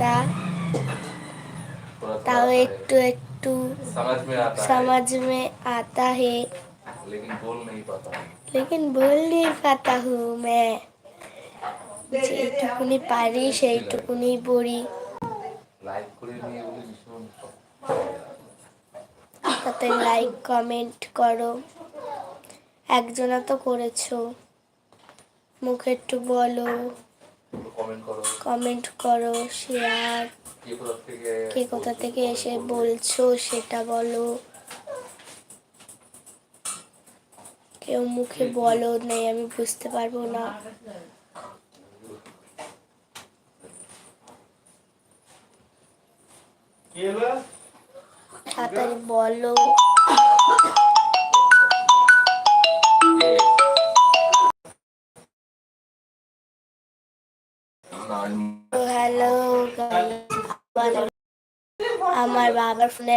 आता, ताऊ एकटू एकटू समझ में आता है, लेकिन बोल नहीं पाता हूँ मैं। যেটুকুনি পারি সেইটুকুনি পড়ি। তাতে লাইক কমেন্ট করো, একজনা তো করেছো, মুখে একটু বলো, কমেন্ট করো, শেয়ার, কে কোথা থেকে এসে বলছো সেটা বলো। কেউ মুখে বলো নেই, আমি বুঝতে পারবো না। তাড়াতাড়ি বলো। হ্যালো, আমার বাবার ফোনে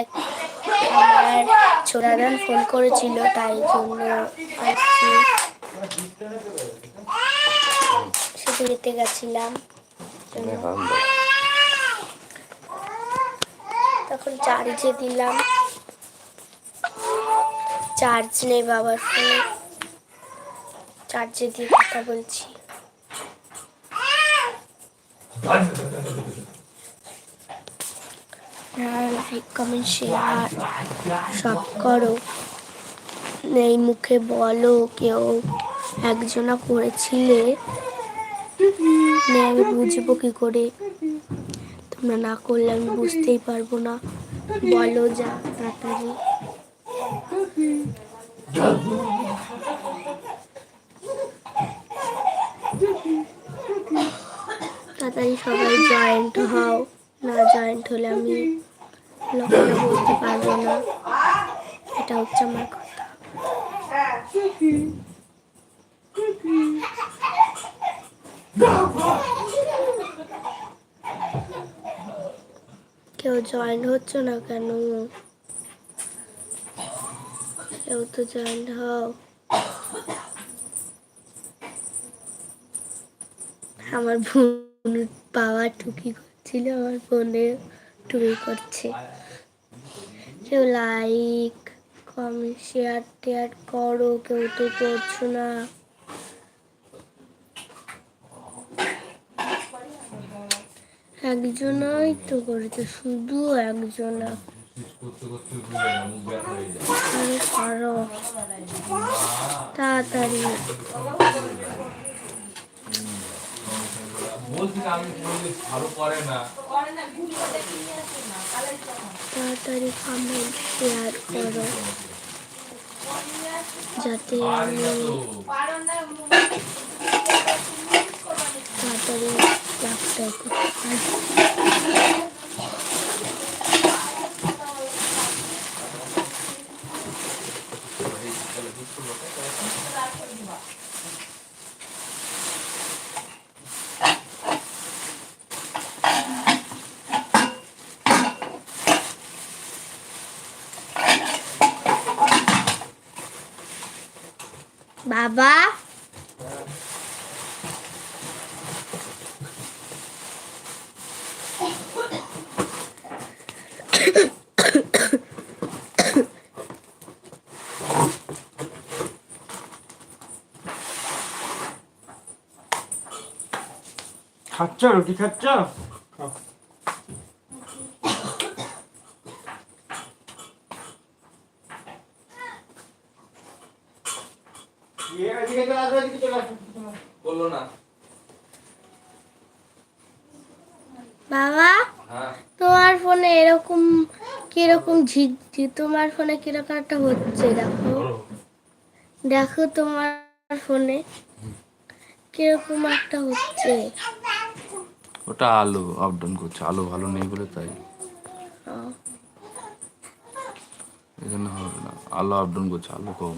আমার ছোড়ারা ফোন করেছিল, তাই জন্য আসছি। শুধু যেতে গেছিলাম, তখন চার্জে দিলাম, চার্জ নেই বাবার ফোনে, চার্জে দিয়ে কথা বলছি। লাইক কমেন্ট শেয়ার সব করো, এই মুখে বলো। কেউ একজনা করেছিলে, আমি বুঝবো কি করে? তোমরা না করলে আমি বুঝতেই পারবো না। বলো যা তাড়াতাড়ি। তাড়াতাড়ি সবাই জয়েন্ট হও, না জয়েন্ট হলে আমি লক্ষ্যটা বলতে পারবো না। এটা হচ্ছে আমার কথা। কেউ জয়েন্ট হচ্ছে না কেন? কেউ তো জয়েন্ট হও। আমার বোন বাবা টুকি করছিল, আমার বোনে টুকি করছে। কেউ লাইক কমেন্ট শেয়ার টেয়ার করো, কেউ তো করছো না। একজনই তো করেছে, শুধু একজনা। করো তাড়াতাড়ি। তাড়াতাড়ি কমেন্ট শেয়ার করো, যাতে আমি তাড়াতাড়ি লাভটাই করতে পারি। বাবা খাচ্ছ, রুটি খাচ্ছ? বাবা, তোমার ফোনে এরকম কিরকম ঝিকঝিক, তোমার ফোনে কিরকম একটা হচ্ছে, দেখো দেখো তোমার ফোনে কিরকম একটা হচ্ছে। ওটা আলো আপ ডাউন করছে, আলো ভালো নেই বলে তাই। এখানে হবে না, আলো আপ ডাউন করছে, আলো কম।